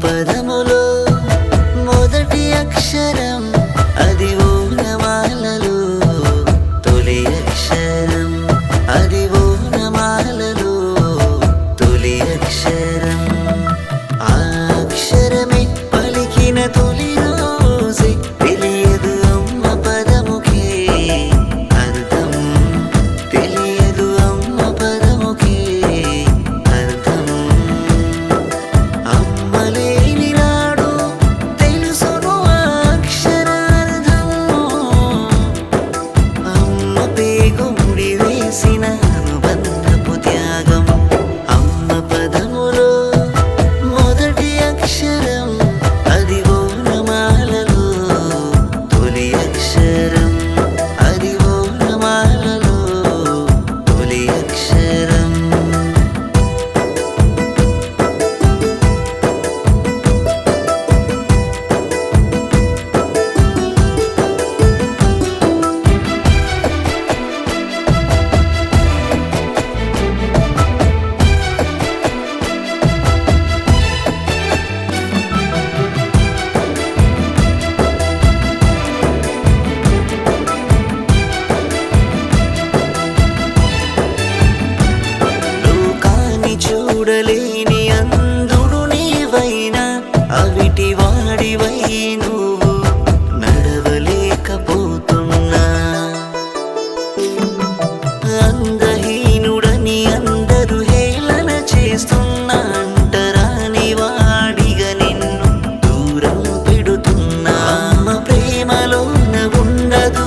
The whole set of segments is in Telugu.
పదములో మొదటి అక్షరం అది ఓనమాలలో తొలి అక్షరం అది ఓనమాలలో తొలి అక్షరం ఆ అక్షరమే పలికిన తొలి రోజే తెలియదు అమ్మ పదముకే అర్థం తెలియదు అమ్మ పదముకే అర్థం అమ్మలేని నాడు తెలుసును అక్షరార్థం అమ్మ పేగు ముడి వేసిన అనుబంధపు త్యాగం అమ్మ పదములో మొదటి అక్షరం అది ఓనమాలలో తొలి అక్షరం అది ఓనమాలలో తొలి అక్షరం లోకాన్ని చూడలేని అందుడు నీవైనా అవిటి వాడివై నువ్వు నడవలేకపోతున్నా అందహీనుడని అందరూ హేళన చేస్తున్నా అంటరాని వాడిగా నిన్ను దూరం పెడుతున్నా అమ్మ ప్రేమలోన ఉండదు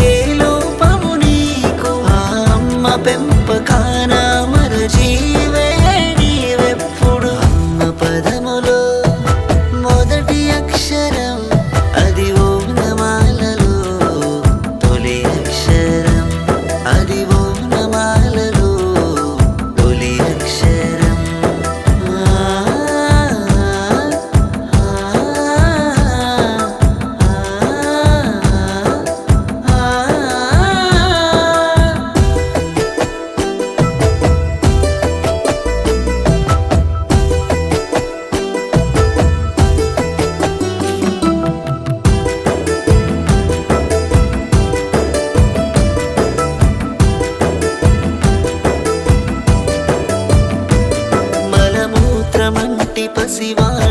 ఏ లోపము నీకు ఆ అమ్మ పెంపకాన మరజీవే నీవెప్పుడు అమ్మ పదములో మొదటి అక్షరం అది ఓనమాలలో తొలి అక్షరం అది ఓనమాలలో తొలి అక్షరం మలమూత్రమంటి పసివాడి